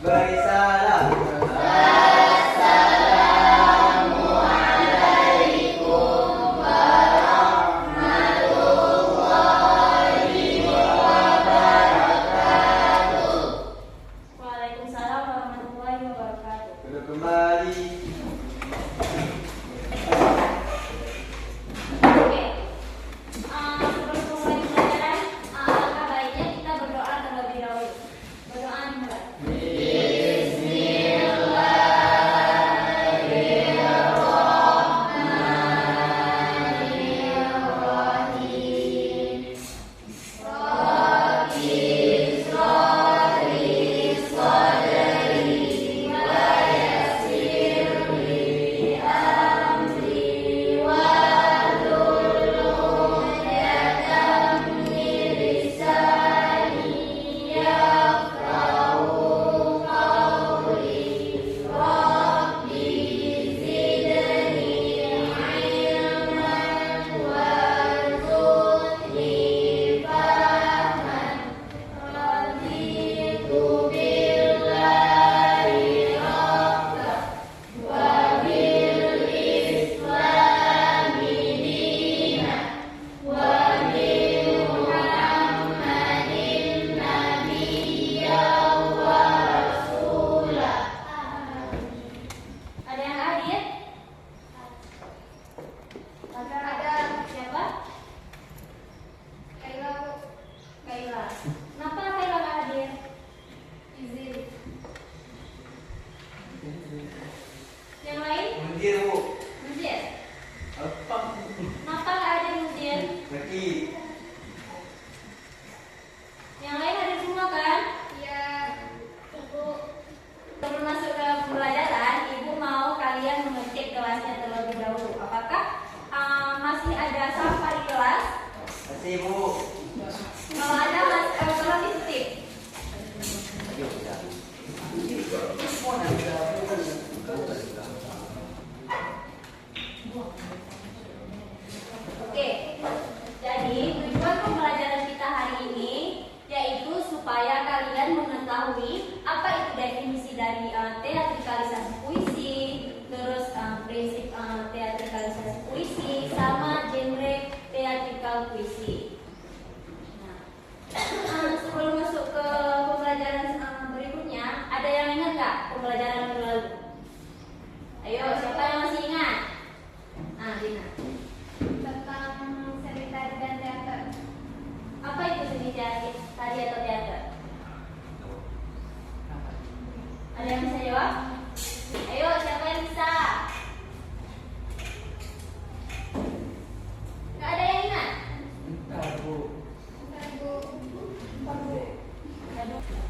Bersalam. Waalaikumsalam warahmatullahi wabarakatuh. Sudah kembali. Oke, sebelum mulai pelajaran, alangkah baiknya kita berdoa terlebih dahulu. Berdoa dimulai. Ada yang hadir? Ada. Siapa? Kaila. Kenapa Kaila nggak hadir? Izin. Yang lain? Mundir, Bu. Mundir. Apa? Kenapa nggak hadir Mundir? Lagi. Yang lain hadir semua kan? Iya, Ibu. Sebelum masuk ke pembelajaran, Ibu mau kalian mengecek kelasnya terlebih dahulu. Apakah masih ada sampah di kelas? Masih, Bu. Kalau ada, tolong dititip. Oke, jadi tujuan pembelajaran kita hari ini yaitu supaya kalian mengetahui apa itu definisi dari teatrikalisasi puisi, terus prinsip teatrikalisasi puisi, sama genre teatrikal puisi. Nah, sebelum masuk ke pembelajaran berikutnya, ada yang ingat nggak pembelajaran yang lalu? Ayo, siapa yang masih ingat? Nah, Dina. Tentang seni tari dan teater. Apa itu seni tari atau teater? Ada yang bisa jawab? Ayo, siapa yang bisa? Gak ada yang ingat? Bentar, Bu.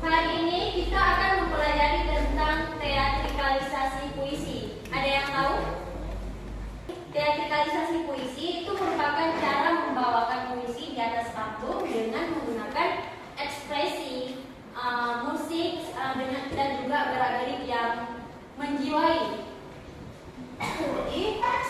Hari ini kita akan mempelajari tentang teatrikalisasi puisi. Ada yang tahu? Teatrikalisasi puisi itu merupakan cara membawakan puisi di atas panggung dengan menggunakan ekspresi musik dan juga gerak-gerik yang menjiwai. Jadi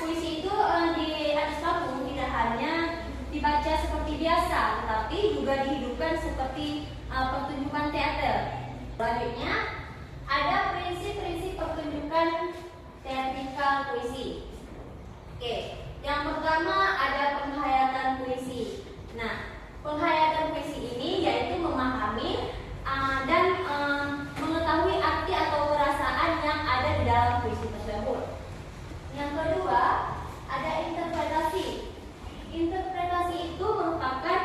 puisi itu di atas panggung tidak hanya dibaca seperti biasa, tetapi juga dihidupkan seperti pertunjukan teater. Selanjutnya ada prinsip-prinsip pertunjukan teatrikal puisi. Oke, yang pertama ada penghayatan puisi. Nah, penghayatan puisi ini yaitu memahami dan mengetahui arti atau perasaan yang ada di dalam puisi tersebut. Yang kedua, ada interpretasi. Interpretasi itu merupakan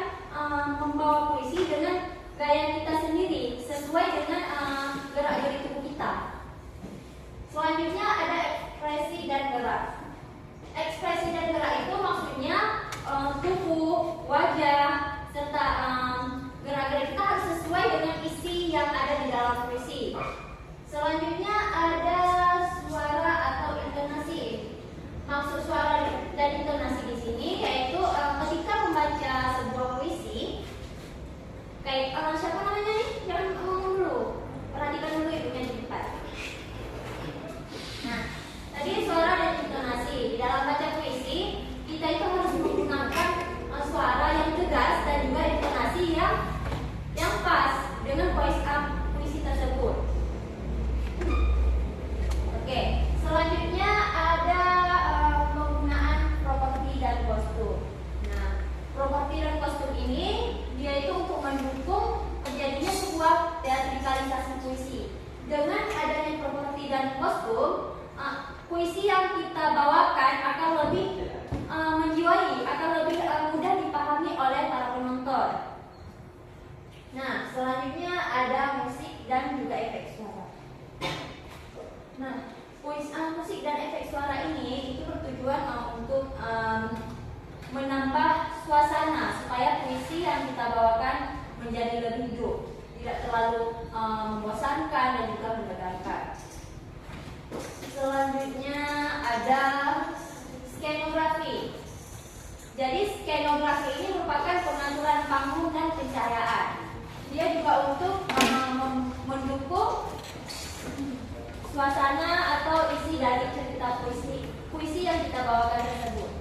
membawa puisi dengan gaya kita sendiri sesuai dengan gerak-gerik tubuh kita. Selanjutnya ada ekspresi dan gerak. Ekspresi dan gerak itu maksudnya tubuh, wajah, serta gerak-gerik kita harus sesuai dengan isi yang ada di dalam puisi. Selanjutnya ada suara atau intonasi. Maksud suara dan intonasi di sini yaitu ketika membaca sebuah puisi, kayak siapa namanya nih? Jangan ngomong dulu, perhatikan dulu ibunya di depan. Nah, tadi suara dan intonasi di dalam baca puisi kita itu harus menggunakan suara yang tegas dan juga intonasi kostum, puisi yang kita bawakan akan lebih menjiwai, akan lebih mudah dipahami oleh para penonton. Nah, selanjutnya ada musik dan juga efek suara. Nah, musik dan efek suara ini itu bertujuan untuk menambah suasana supaya puisi yang kita bawakan menjadi lebih hidup, tidak terlalu membosankan dan juga menegangkan. Selanjutnya ada skenografi. Jadi skenografi ini merupakan pengaturan panggung dan pencahayaan. Dia juga untuk mendukung suasana atau isi dari cerita puisi yang kita bawakan tersebut.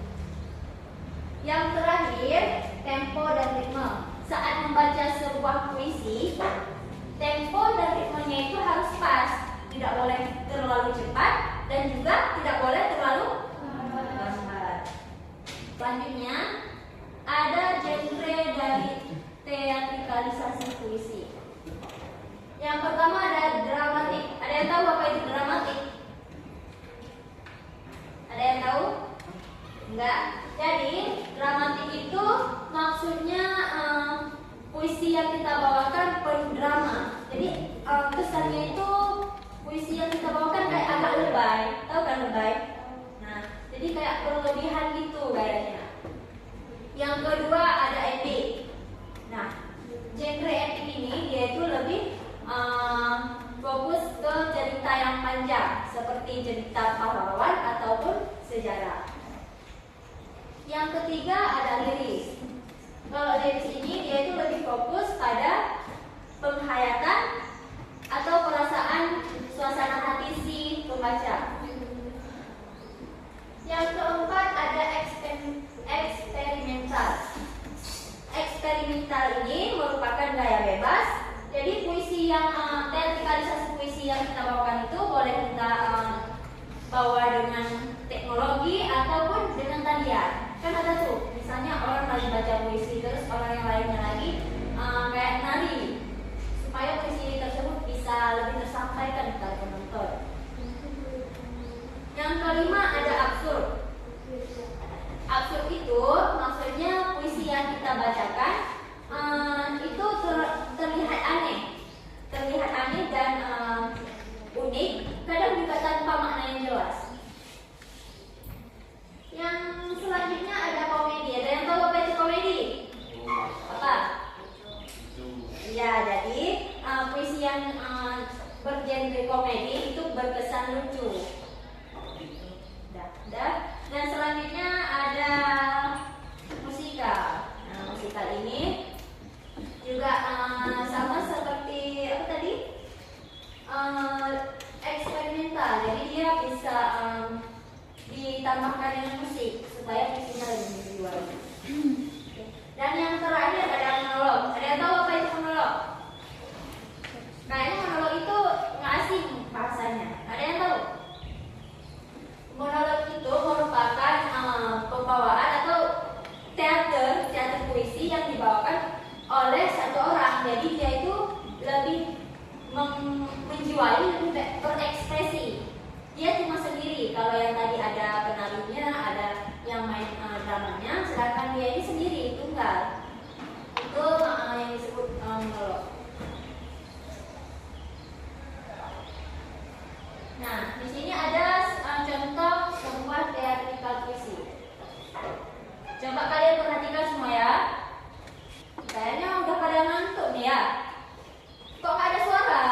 Yang terakhir, tempo dan ritme. Saat membaca sebuah puisi, tempo dan ritmenya itu harus pas, tidak boleh terlalu cepat dan juga tidak boleh terlalu lambat. Selanjutnya ada genre dari teatrikalisasi puisi. Yang pertama ada dramatik. Ada yang tahu apa itu dramatik? Ada yang tahu? Enggak. Jadi dramatik itu maksudnya puisi yang kita bawakan penuh drama. Jadi kesannya itu puisi yang kita bawakan kayak agak lebay. Tahu kan lebay? Nah, jadi kayak berlebihan gitu kayaknya. Yang kedua ada epic. Nah, genre epic ini dia itu lebih fokus ke cerita yang panjang seperti cerita pahlawan ataupun sejarah. Yang ketiga ada liris. Kalau liris ini dia itu lebih fokus pada penghayatan atau perasaan suasana hati si pembaca. Yang keempat ada eksperimental. Eksperimental ini merupakan gaya bebas. Jadi puisi yang teatrikalisasi puisi yang kita bawakan itu boleh kita bawa dengan teknologi ataupun dengan tarian. Kan ada tuh, misalnya orang lagi baca puisi terus orang yang lainnya lagi kayak nari supaya puisi tersebut bisa lebih tersampaikan kepada penonton. Yang kelima ada absurd. Absurd itu maksudnya puisi yang kita bacakan itu terlihat aneh dan unik, kadang juga tanpa makna yang jelas. Yang selanjutnya ada komedi. Ada yang tahu apa itu komedi? Apa? Ya, jadi puisi yang bergenre komedi itu berkesan lucu. Dan selanjutnya ada musikal. Nah, musikal ini juga sama seperti apa tadi? Eksperimental. Jadi dia bisa ditambahkan dengan musik supaya puisinya lebih menjiwai. Dan yang terakhir ada monolog. Ada yang tahu apa itu monolog? Kayaknya monolog itu nggak asing bahasanya. Ada yang tahu? Monolog itu merupakan pembawaan atau teater puisi yang dibawakan oleh satu orang. Jadi dia itu lebih menjiwai, lebih berekspresi. Dia cuma sendiri. Kalau yang tadi ada penarinya, ada yang main dramanya, sedangkan dia ini sendiri, tunggal. Itu yang disebut monolog. Nah, di sini ada contoh sebuah teatrikal puisi. Coba kalian perhatikan semua ya. Kayaknya udah pada ngantuk nih ya. Kok nggak ada suara?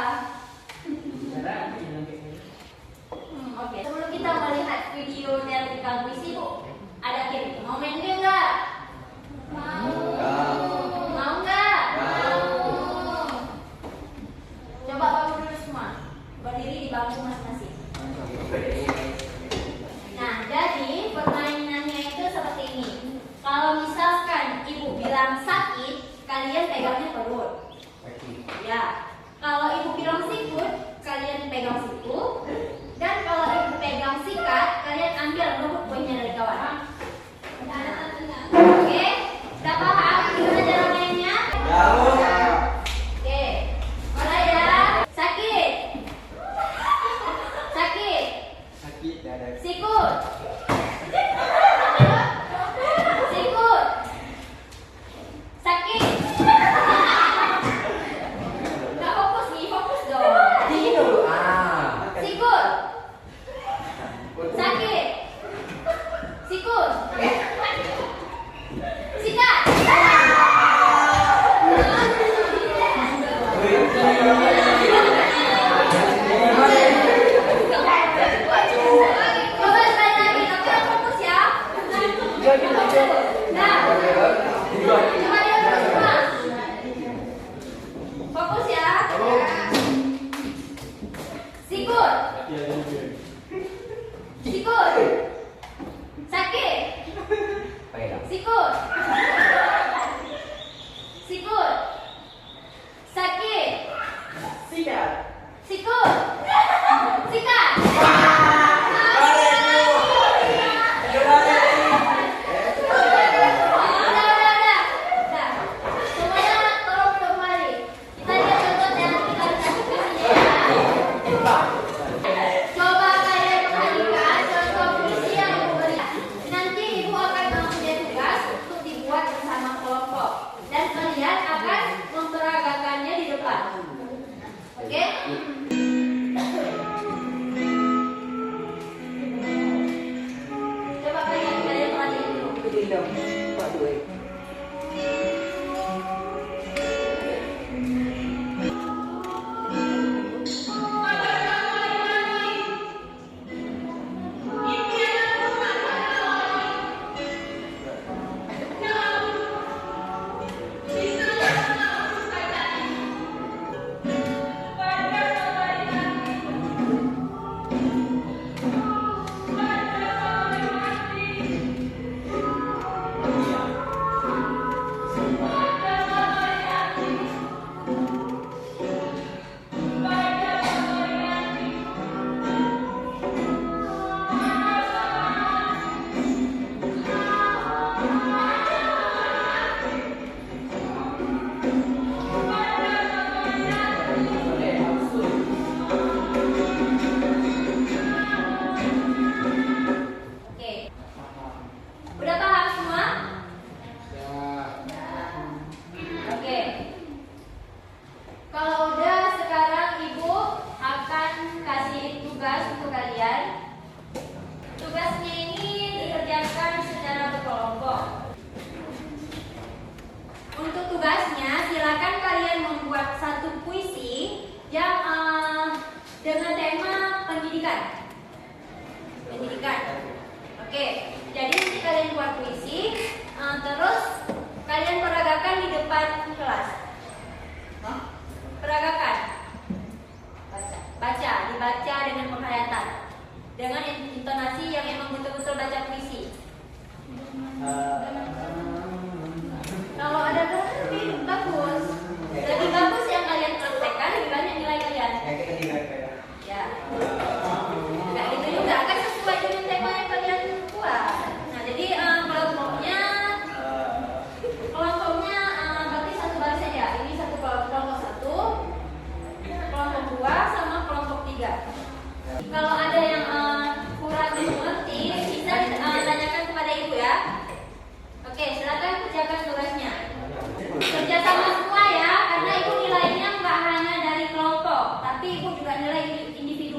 Oke. Sebelum kita melihat video teatrikal puisi, Bu, ada game. Mau main game nggak? Mau. Mau nggak? Mau. Coba bangun dulu semua. Berdiri di bangku masing-masing. Nah, jadi permainannya itu seperti ini. Kalau misalkan ibu bilang sakit, kalian pegangnya perut. Ya. Kalau ibu bilang sikut, kalian pegang siku. Dan kalau ibu pegang sikat, kalian ambil rebut kuenya dari kawan. Oke, udah paham gimana cara mainnya? Oke, mulai ya. Sakit. Sakit.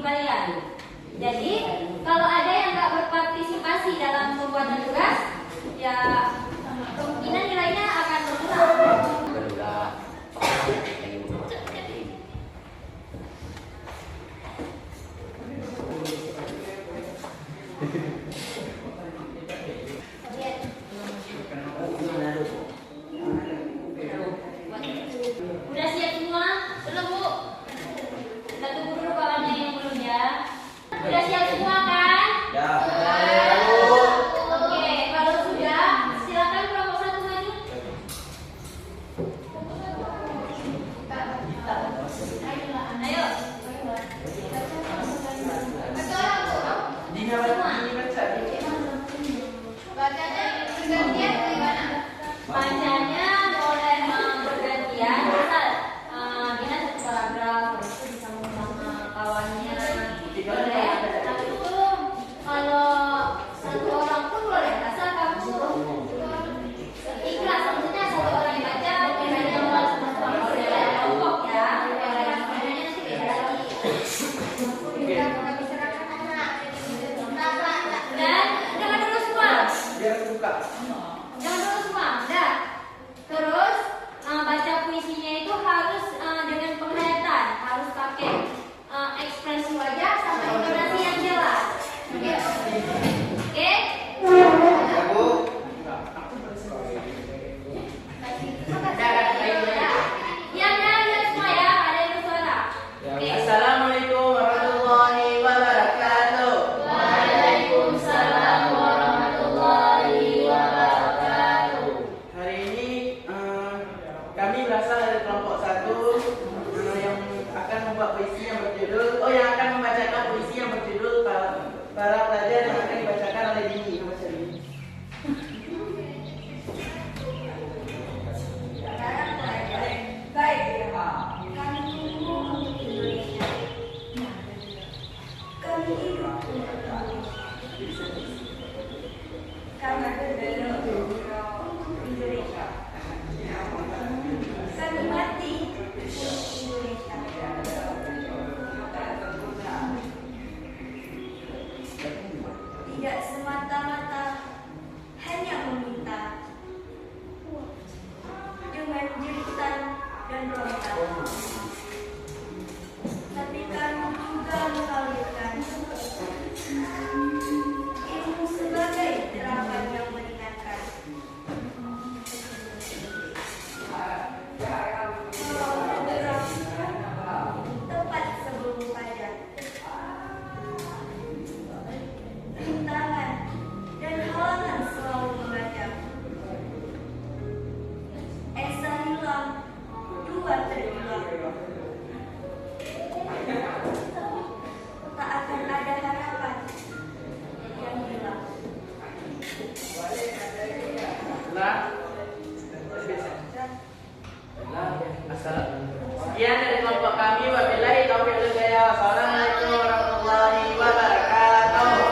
kalian. Jadi kalau ada yang nggak berpartisipasi dalam pembuatan tugas, ya kemungkinan nilainya akan berkurang. Udah siap semua? Belum, Bu? Kita tunggu dulu kawannya yang belum ya. Udah siap semua kan? Ya. Oke, kalau sudah, silakan kelompok satu maju. Ayo. Dini baca. Bacanya bergantian dari mana? Bacanya boleh bergantian. Misal, Dina satu paragraf, terus itu disambung sama kawannya. Boleh. Tapi itu kalau satu orang pun boleh. Asal kamu ikhlas. Maksudnya satu orang yang baca, kiranya mau sama kelompok ya. Kalau yang namanya sih beda lagi. Dan jangan dulu semua. Biar aku buka. Jangan dulu semua, dah. Terus baca puisinya itu harus dengan penglihatan, harus pakai ekspresi wajah sama intonasi yang jelas. Oke? Oke? Ya, Bu. Diam semua ya, ada yang bersuara. Oke. Assalamualaikum warahmatullahi wabarakatuh. Waalaikumsalam warahmatullahi wabarakatuh. Hari ini kami berasal dari kelompok 1 yang akan membuat puisi yang berjudul yang akan membacakan puisi yang berjudul para pelajar yang akan dibacakan oleh Dini. Baca Dini. Kami tunggu untuk Indonesia. Kami hidup untuk Indonesia. Kami berjuang untuk Indonesia. Kami mati untuk Indonesia. Tidak semata-mata hanya meminta dengan jeritan dan ronta, tapi kami juga mengalirkan ilmu sebagai terapan yang meringankan. Walau bergerak tepat sebelum fajar, rintangan dan halangan selalu menghadap. Esa hilang, dua terbilang. Tak akan ada harapan yang hilang. Sekian dari kelompok kami. Wabillahi taufiq wal hidayah. Wassalamualaikum warahmatullahi wabarakatuh.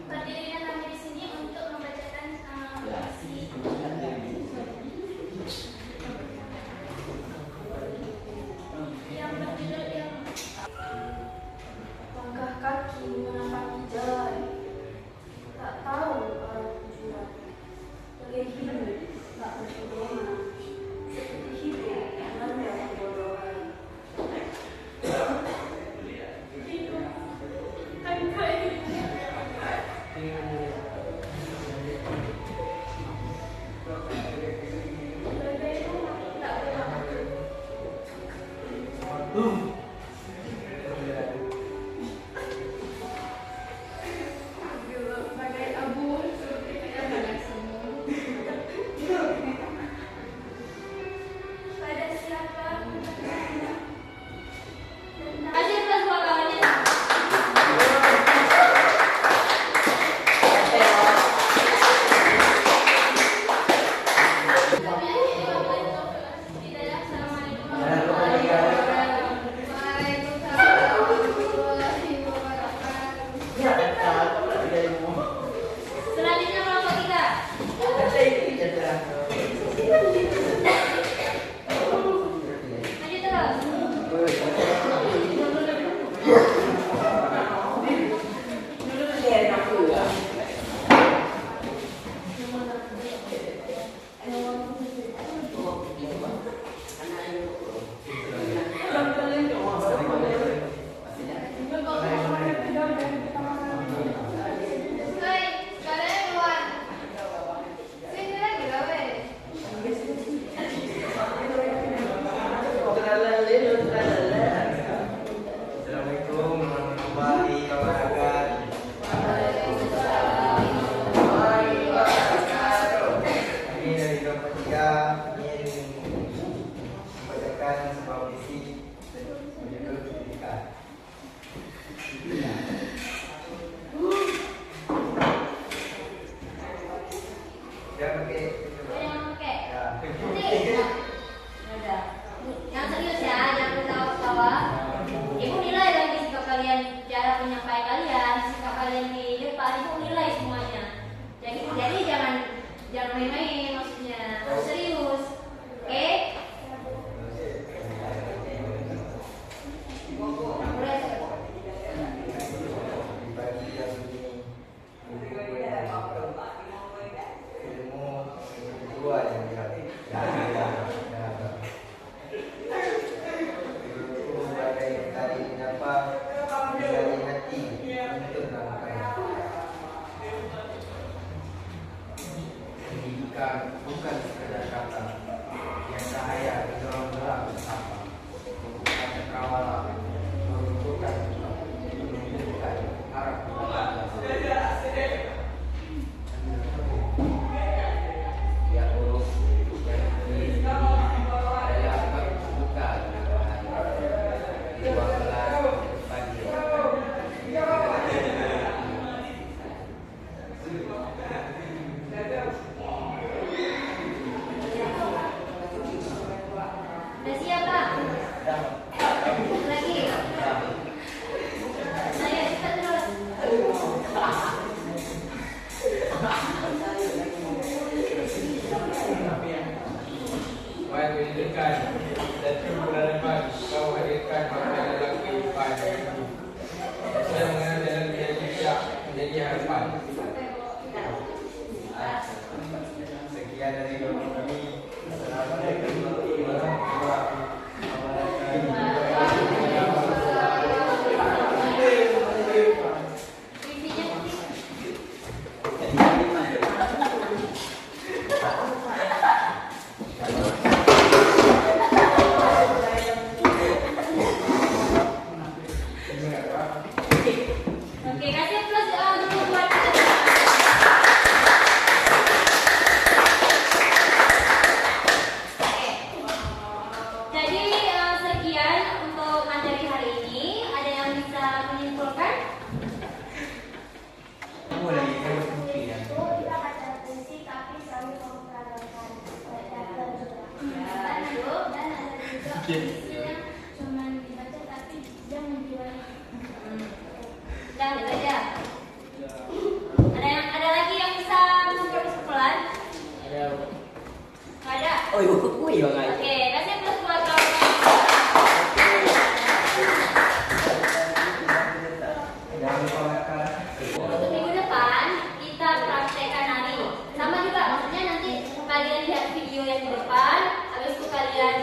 Berdirilah kami di sini untuk membacakan Jangan pakai. Ya. Nanti. Ya udah. Yang serius ya, jangan ketawa-ketawa. Ibu nilai lagi sikap kalian, cara menyampaikan kalian, sikap kalian di depan, ibu nilai semuanya. Jadi jangan main-main maksudnya, harus serius. Oke? Boleh. Dibagi yang ini ilmu kedua yang lihat ilmu sebagai tali apa dari hati untuk melakukan pendidikan bukan sekedar kata yang cahaya mendorong gerak bersama membuka cakrawala menunjukkan arah ya huruf yang ini adalah terbuka di 12 pagi. Udah siap, Pak? Lagi. Saya cepat terus. Baik pendidikan dan keberadaban kau hadirkan maka lelaki pada itu. Saya mengenal jalan menjadi harapan. Sekian dari kami. Assalamualaikum warahmatullahi Visinya nanti. Oke, kasih plus dulu buat kita. Oke. Jadi sekian untuk materi hari ini. Ada yang bisa menyimpulkan? Mulai dari mungkin ya. Itu kita baca puisi tapi selalu memperagakan daftar juga. Dan ada juga puisi yang cuma dibaca tapi dia menjual. Udah, itu aja. Ada lagi yang bisa menyimpulkan kesimpulan? Nggak ada. Oh, ibu kuy bang. Oke, kasih plus buat kawan. Jangan lupa makan. Untuk minggu depan kita praktekkan nari. Sama juga, maksudnya nanti kalian lihat video yang di depan, habis itu kalian